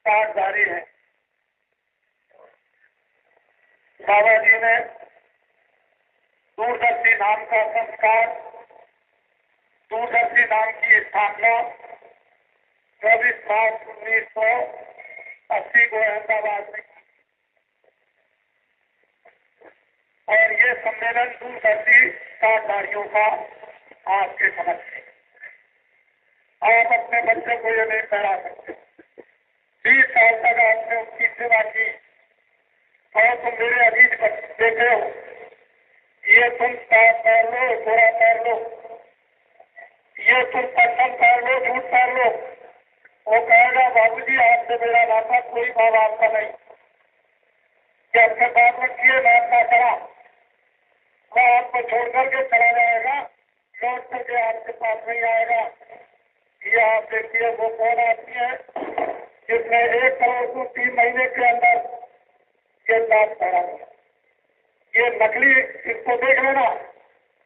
पाठ जारी है। बाबा जी ने दूरदर्शी नाम का संस्कार, दूरदर्शी नाम की स्थापना 24 मार्च 1980 को अहमदाबाद में की और ये सम्मेलन दूरदर्शी साझेदारियों का आपके समक्ष है। आप अपने बच्चों को ये नहीं पढ़ा सकते। 20 साल तक आपने उसकी सेवा की और तुम मेरे अजीज बेटे हो, ये तुम साफ पैर लो, थोड़ा पैर लो, ये तुम पसंद पैर लो, झूठ पैर लो। वो कहेगा बाबूजी आपसे मेरा नाता कोई माँ बाप का नहीं, कि अपने बाप रखिए मैं अपना चला, वो आपको छोड़ करके चला जाएगा, लौट करके आपके पास नहीं आएगा। ये आप देखिए वो कौन आदमी है जिसने 1 करोड़ को 3 महीने के अंदर ये लाभ करा। ये नकली इसको देख लेना,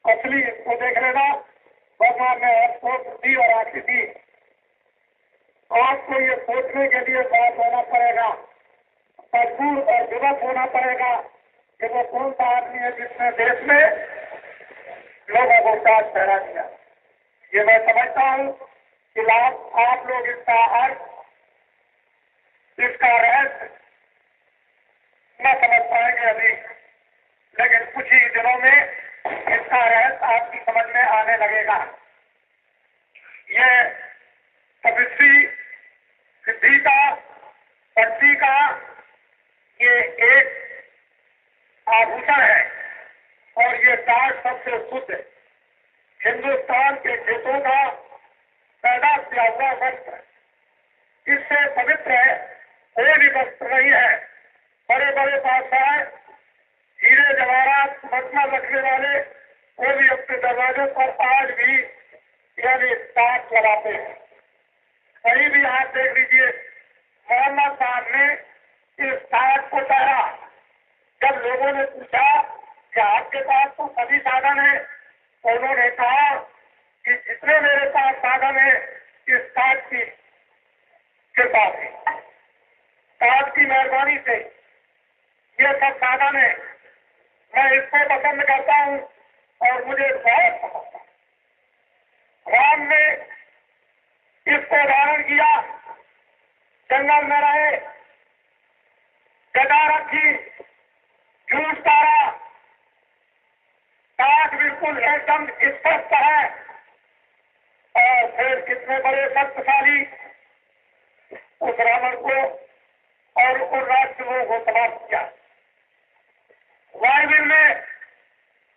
असली इसको देख लेना, वरना मैं आपको बुद्धि और आंखें दी। आपको ये सोचने के लिए बात होना पड़ेगा, मजबूर और विवश होना पड़ेगा कि वो कौन सा आदमी है जिसने देश में लोगों को साथ ठहरा दिया। ये मैं समझता हूँ कि लाभ आप लोग इसका अर्थ, इसका रहस्य न समझ पाएंगे अभी, लेकिन कुछ ही दिनों में इसका रहस्य आपकी समझ में आने लगेगा। ये तपस्वी सिद्धि का, शक्ति का ये एक आभूषण है और ये दास सबसे शुद्ध है। हिंदुस्तान के खेतों का पैदा किया हुआ वस्त्र, इससे पवित्र है कोई भी वस्त्र नहीं है। बड़े बड़े बादशाह, हीरे जवाहरात मजमा रखने वाले, वो भी अपने दरवाजों पर आज भी यानी ताज लगाते हैं। कहीं भी आप देख लीजिए, मोहम्मद साहब ने इस ताज को तैरा। जब लोगों ने पूछा कि आपके पास तो सभी साधन है, तो उन्होंने कहा कि जितने मेरे पास साधन है इस ताज की कृपा से, ताज की मेहरबानी से ये सब साधन है। मैं इसको पसंद करता हूँ और मुझे बहुत पसंद है। राम ने इसको धारण किया, जंगल में रहे, गदा रखी, झूठ तारा, ताज बिल्कुल एकदम स्पष्ट है और फिर कितने बड़े शक्तिशाली उस रावण को और उन राष्ट्रों को समाप्त किया। बाइबल में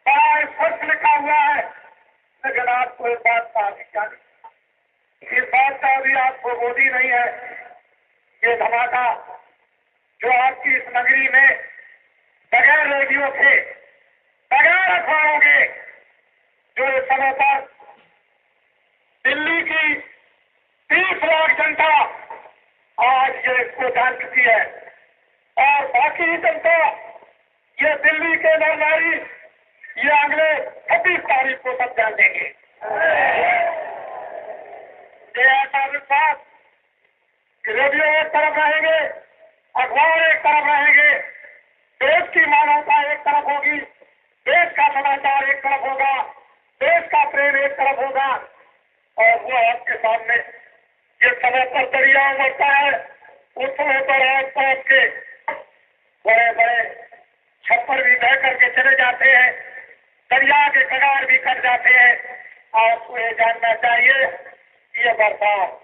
बड़ा स्पष्ट लिखा हुआ है, लेकिन आपको इस बात का अधिकार नहीं, इस बात का भी आपको बोधी नहीं है। ये धमाका जो आपकी इस नगरी में बगैर रेडियो के, बगैर अखबारों के, जो इस समय पर दिल्ली की 30 लाख जनता आज ये इसको जान चुकी है और बाकी जनता ये दिल्ली के नर नारी ये अगले 26 तारीख को सब जान देंगे। ये ऐसा विश्वास कि रेडियो एक तरफ रहेंगे, अखबार एक तरफ रहेंगे, देश की मानवता एक तरफ होगी, देश का समाचार एक तरफ होगा, देश का प्रेम एक तरफ होगा और वो आपके सामने जिस समय पर दरिया उमड़ता है उस समय पर आस-पास के बड़े बड़े छप्पर भी बह करके चले जाते हैं, दरिया के कगार भी कट जाते हैं। आपको ये जानना चाहिए कि ये बरसात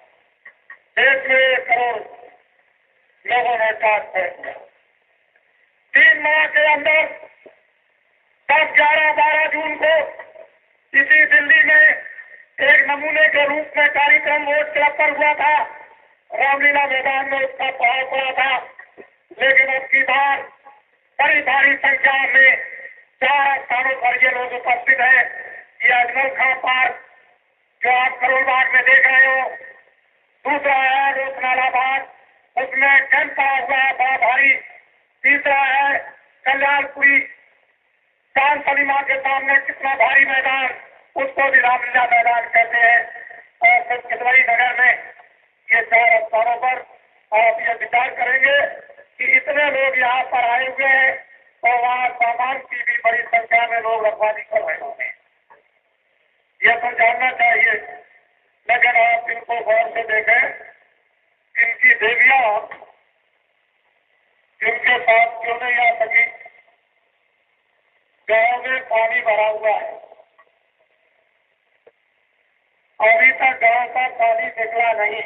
देश में 1 करोड़ लोगों ने साथ है। 3 माह के अंदर 10, 11, 12 जून को इसी दिल्ली में एक नमूने के रूप में कार्यक्रम वोट क्लब पर हुआ था। रामलीला मैदान में उसका पहाड़ पड़ा था, लेकिन अब की बार बड़ी भारी संख्या में 4 स्थानों पर ये लोग उपस्थित हैं। ये अजमल खां पार्क जो आप करोल बाग में देख रहे हो, दूसरा है रोकनाला बाग, उसमें कैंप पड़ा हुआ है बड़ा भारी, तीसरा है कल्याणपुरी चांद सलीमा के सामने कितना भारी मैदान, उसको भी रामलीला मैदान कहते हैं। और फिर किदवई नगर में ये 4 स्थानों पर आप ये विचार करेंगे कि इतने लोग यहाँ पर आए हुए हैं और वहाँ सामान की भी बड़ी संख्या में लोग रखवाली कर रहे होंगे, यह तो जानना चाहिए। लेकिन आप इनको गौर से देखें, इनकी देवियां इनके साथ क्यों नहीं आ सकी? गांव में पानी भरा हुआ है, अभी तक गांव का पानी निकला नहीं,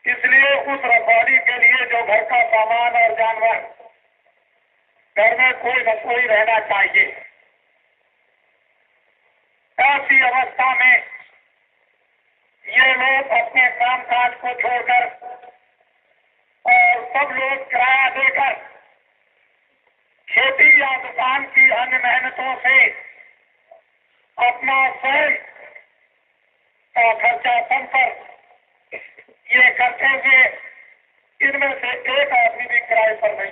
इसलिए उस रखवाली के लिए जो घर का सामान और जानवर, घर में कोई न कोई रहना चाहिए। ऐसी अवस्था में ये लोग अपने काम काज को छोड़कर और सब लोग किराया देकर खेती या दुकान की अन्य मेहनतों से अपना स्वयं का खर्चा कम कर ये करते हुए इनमें से एक आदमी भी किराए पर नहीं।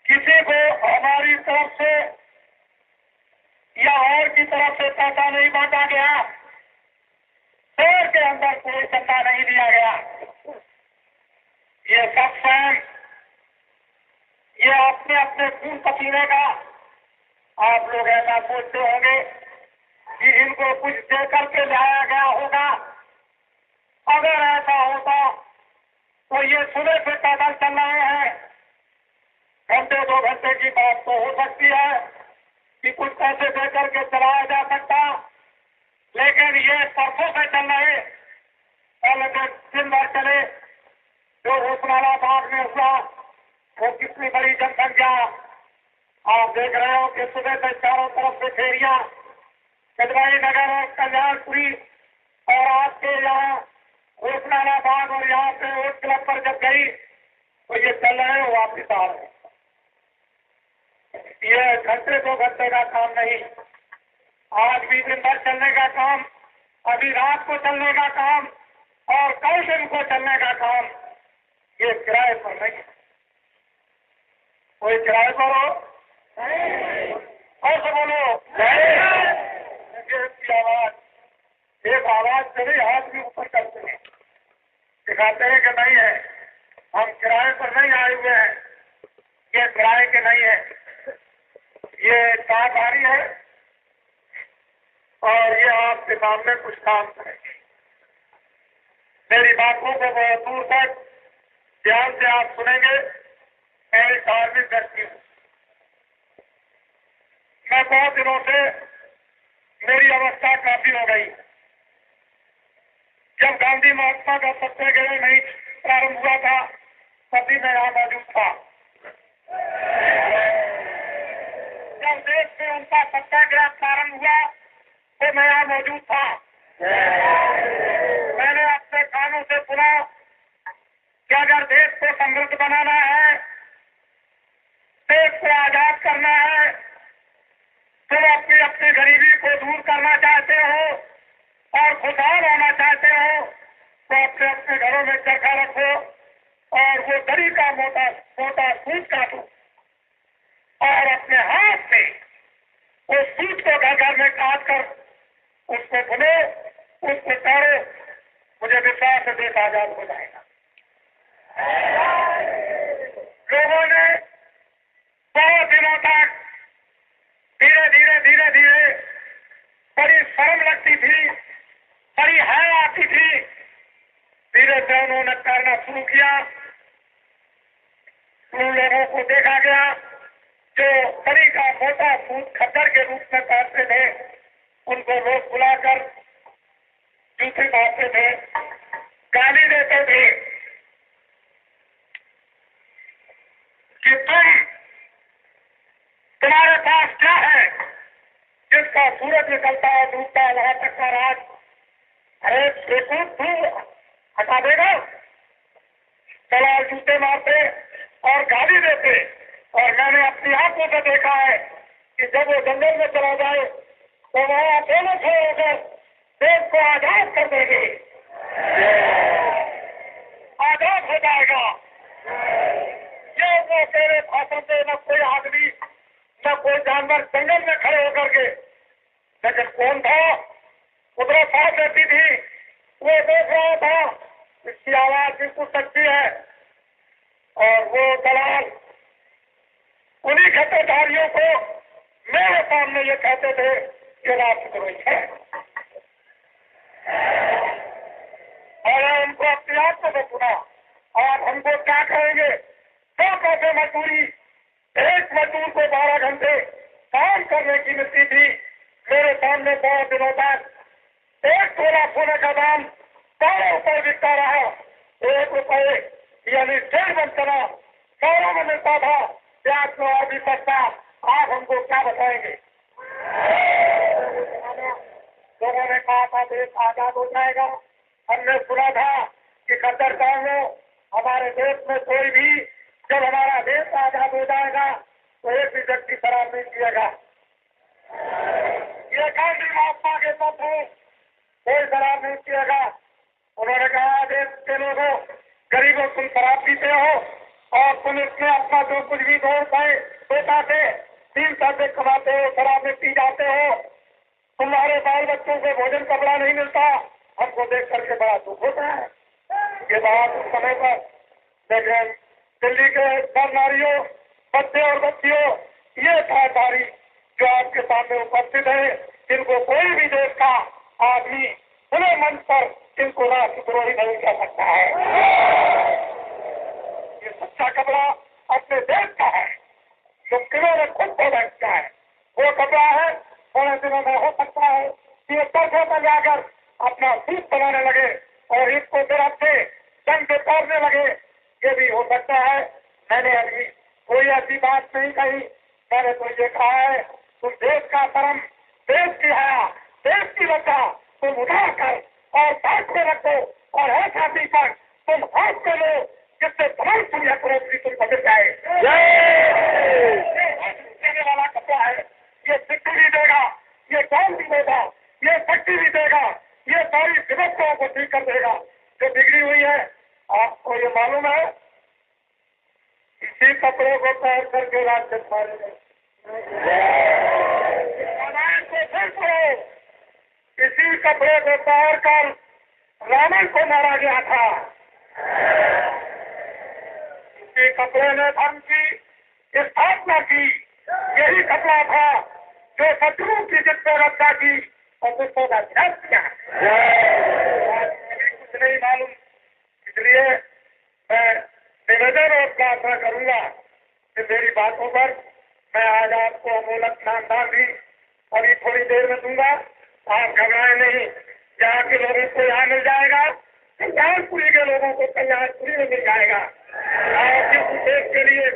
किसी को हमारी तरफ से या और की तरफ से पैसा नहीं बांटा गया, शहर के अंदर कोई चंदा नहीं दिया गया। ये सब स्वयं ये अपने अपने खून पसीने का, आप लोग ऐसा सोचते होंगे कि इनको कुछ दे करके लाया गया होगा। अगर ऐसा होता तो ये सुबह से पैदल चल रहे हैं, घंटे 2 घंटे की बात तो हो सकती है कि कुछ पैसे दे करके चलाया जा सकता, लेकिन ये परसों से चल रहे, पहले दिन भर चले, जो रोसनाला बाग में हुआ वो कितनी बड़ी जनसंख्या आप देख रहे हो कि सुबह से चारों तरफ से फेरियां कदवाई नगर और कल्याणपुरी और आपके यहाँ रोसनाला बाग और यहाँ पे ओट क्लब पर जब गई तो ये चल रहे हो वापिस आ रहे। ये घंटे 2 घंटे का काम नहीं, आज भी दिन भर चलने का काम, अभी रात को चलने का काम और कल दिन को चलने का काम, ये किराए पर नहीं। कोई किराए पर हो और सब बोलो की आवाज, एक आवाज चली, हाथ भी ऊपर करते हैं, दिखाते हैं कि नहीं है, हम किराए पर नहीं आए हुए हैं, ये किराए के नहीं है, ये साझेदारी है और ये आपके सामने कुछ काम करेंगे। मेरी बातों को बहुत दूर तक ध्यान से आप सुनेंगे। मैं धार्मिक व्यक्ति हूँ, मैं बहुत दिनों से मेरी अवस्था काफी हो गई। जब गांधी महात्मा का सत्याग्रह नहीं प्रारंभ हुआ था तभी मैं यहाँ मौजूद था। जब देश में उनका सत्याग्रह प्रारंभ हुआ तो मैं यहाँ मौजूद था। मैंने अपने कानों से सुना कि अगर देश को समृद्ध बनाना है, देश को आजाद करना है, तुम अपनी अपनी गरीबी को दूर करना चाहते हो और खुशहाल होना चाहते हो तो अपने अपने घरों में चरखा रखो और वो दरी का मोटा मोटा सूत काटो और अपने हाथ से उस सूत को घर घर में काट कर उसको बुनो, उसको तोड़ो। मुझे विश्वास है देश आजाद हो जाएगा। लोगों ने बहुत दिनों तक धीरे धीरे बड़ी शर्म लगती थी, बड़ी हैरानी आती थी, धीरे से उन्होंने करना शुरू किया। उन लोगों को देखा गया जो बड़ी का मोटा सूट खद्दर के रूप में पहनते थे, उनको लोग बुलाकर जूते मारते थे, गाली देते थे कि तुम्हारे पास क्या है जिसका सूरज निकलता है डूबता है वहां तक का राज, अरे देखो तू हटा देगा। सलाह जूते मारते और गाली देते। और मैंने अपनी आंखों से देखा है कि जब वो जंगल में चला जाए तो वहां अकेले खड़े होकर देश को आजाद कर देंगे, आजाद हो जाएगा। ये वो तेरे भाषण से न कोई आदमी न कोई जानवर जंगल में खड़े होकर के, लेकिन कौन था उधर साथ रहती थी, वो देख रहा था इसकी आवाज बिल्कुल सच्ची है। और वो दलाल उन्हीं खतरदारियों को मेरे सामने ये कहते थे कि राष्ट्रद्रोही है, और उनको अपनी आत्मा को सुना। आप हमको क्या कहेंगे? 100 पैसे मजदूरी, एक मजदूर को 12 घंटे काम करने की मिलती थी। मेरे सामने 2 दिनों तक 1 तोला सोने का दाम 12 रुपए बिकता रहा। 1 रुपए यानी 1.5 मन चला 12 में मिलता था। प्याज तो और भी सस्ता। आप हमको क्या बताएंगे? लोगों ने कहा था देश आजाद हो जाएगा। हमने सुना था कि खद्दर कांग्रेस हमारे देश में कोई भी, जब हमारा देश आजाद हो जाएगा तो एक भी व्यक्ति शराब नहीं पिएगा। ये गांधी महात्मा के तत्व है, कोई शराब नहीं पिएगा। उन्होंने कहा देश के लोगों, गरीबों, तुम शराब पीते हो और तुम इसमें अपना जो कुछ भी 2 रुपए 2 पैसे 3 पैसे कमाते हो, शराब में पी जाते हो। तुम्हारे बाल बच्चों को भोजन कपड़ा नहीं मिलता। हमको देख करके बड़ा दुख होता है। ये बात उस समय पर लेकिन दिल्ली के नर नारियों, बच्चे और बच्चियों, ये सहकारी जो आपके सामने उपस्थित है, जिनको कोई भी देश का आदमी खुले मंच पर इनको राष्ट्रद्रोही नहीं कह सकता है। ये सच्चा कपड़ा अपने देश का है, जो किन्होंने खुद को बैठता है। वो कपड़ा है, थोड़े दिनों में हो सकता है कि ये तरफे पर जाकर अपना सूट बनाने लगे और इसको फिर अपने जंग से तोड़ने लगे। ये भी हो सकता है। मैंने अभी कोई ऐसी बात नहीं कही। मैंने तो ये कहा है, तुम देश का धर्म, देश की हया, देश की लज्जा तुम उधार कर और साथ में रखो और ऐसा पर तुम हाथ में लो जिससे तमाम दुनिया पड़ोसी तुम बदल जाए। देने वाला कपड़ा है, ये सिक्की भी देगा, ये काम भी देगा, ये शक्ति भी देगा, ये सारी व्यवस्थाओं को ठीक कर देगा जो बिगड़ी हुई है। आपको ये मालूम है, इसी कपड़े को पहन करके राज्य मारे इसी कपड़े को पहन कर रावण को मारा गया था। इसी कपड़े ने धर्म की स्थापना की। यही कपड़ा था जो शत्रुओं की जित पर रक्षा की और दुष्टों का विनाश किया। कुछ नहीं मालूम, इसलिए मैं निवेदन और प्रार्थना करूंगा कि मेरी बातों पर मैं आज आपको अमूलक ध्यान भी अभी थोड़ी देर में दूंगा। आप घबराए नहीं। यहाँ के लोगों को यहाँ मिल जाएगा, कल्याणपुरी के लोगों को कल्याणपुरी में मिल जाएगा। और जिस उद्देश्य के लिए,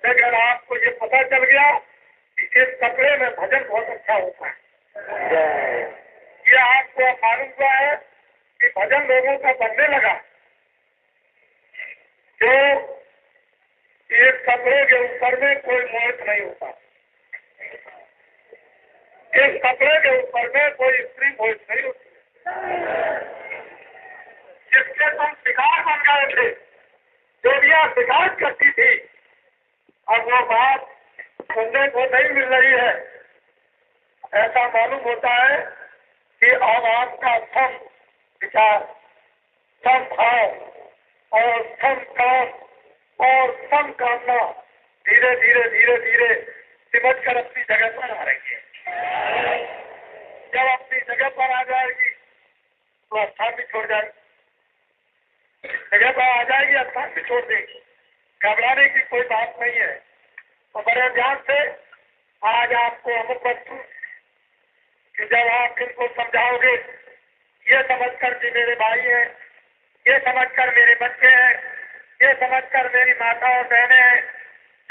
लेकिन आपको ये पता चल गया कि इस कपड़े में भजन बहुत अच्छा होता है। ये आपको मालूम हुआ है कि भजन लोगों का बनने लगा। जो इस कपड़े के ऊपर में कोई मोहित नहीं होता, इस कपड़े के ऊपर में कोई स्त्री मोहित नहीं होती। जिसके तुम शिकार बन गए थे, देवियां शिकार करती थी, अब वो बात सुनने को नहीं मिल रही है। ऐसा मालूम होता है कि अब आपका सम विचार, सम भाव और सम काम और सम कामना धीरे धीरे धीरे धीरे सिमट कर अपनी जगह पर आ रही है। जब अपनी जगह पर आ जाएगी तो स्थान भी छोड़ जाएगी। जगह पर आ जाएगी, स्थान भी छोड़ देगी। घबराने की कोई बात नहीं है। तो बड़े ध्यान से आज आपको अमुक वस्तु कि जब आप इनको समझाओगे, ये समझकर कि मेरे भाई हैं, ये समझकर मेरे बच्चे हैं, ये समझकर मेरी माता और बहनें हैं,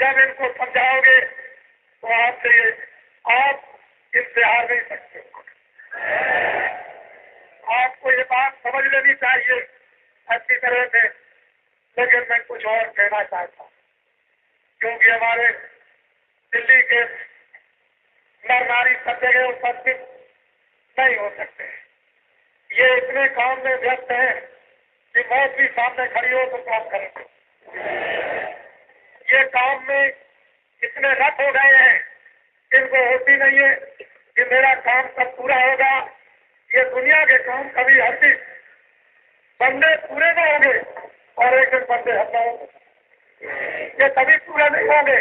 जब इनको समझाओगे तो आपसे आप इनसे हार नहीं सकते। आपको ये बात समझ लेनी चाहिए अच्छी तरह से। लेकिन मैं कुछ और कहना चाहता हूँ, क्योंकि हमारे दिल्ली के नर नारी सब जगह उपस्थित नहीं हो सकते। ये इतने काम में व्यस्त है कि मौत भी सामने खड़ी हो तो काम करेंगे। ये काम में इतने रत हो गए हैं, इनको होती नहीं है कि मेरा काम कब पूरा होगा, ये दुनिया के काम कभी हर चीज बंदे पूरे न होंगे और एक दिन बंदे हद न होंगे, ये कभी पूरे नहीं होंगे।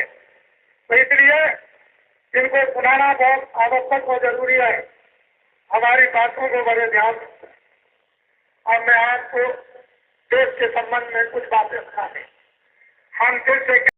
तो इसलिए इनको सुनाना बहुत आवश्यक और जरूरी है। हमारी बातों को बड़े ध्यान से। अब मैं आपको देश के संबंध में कुछ बातें बताने हम फिर से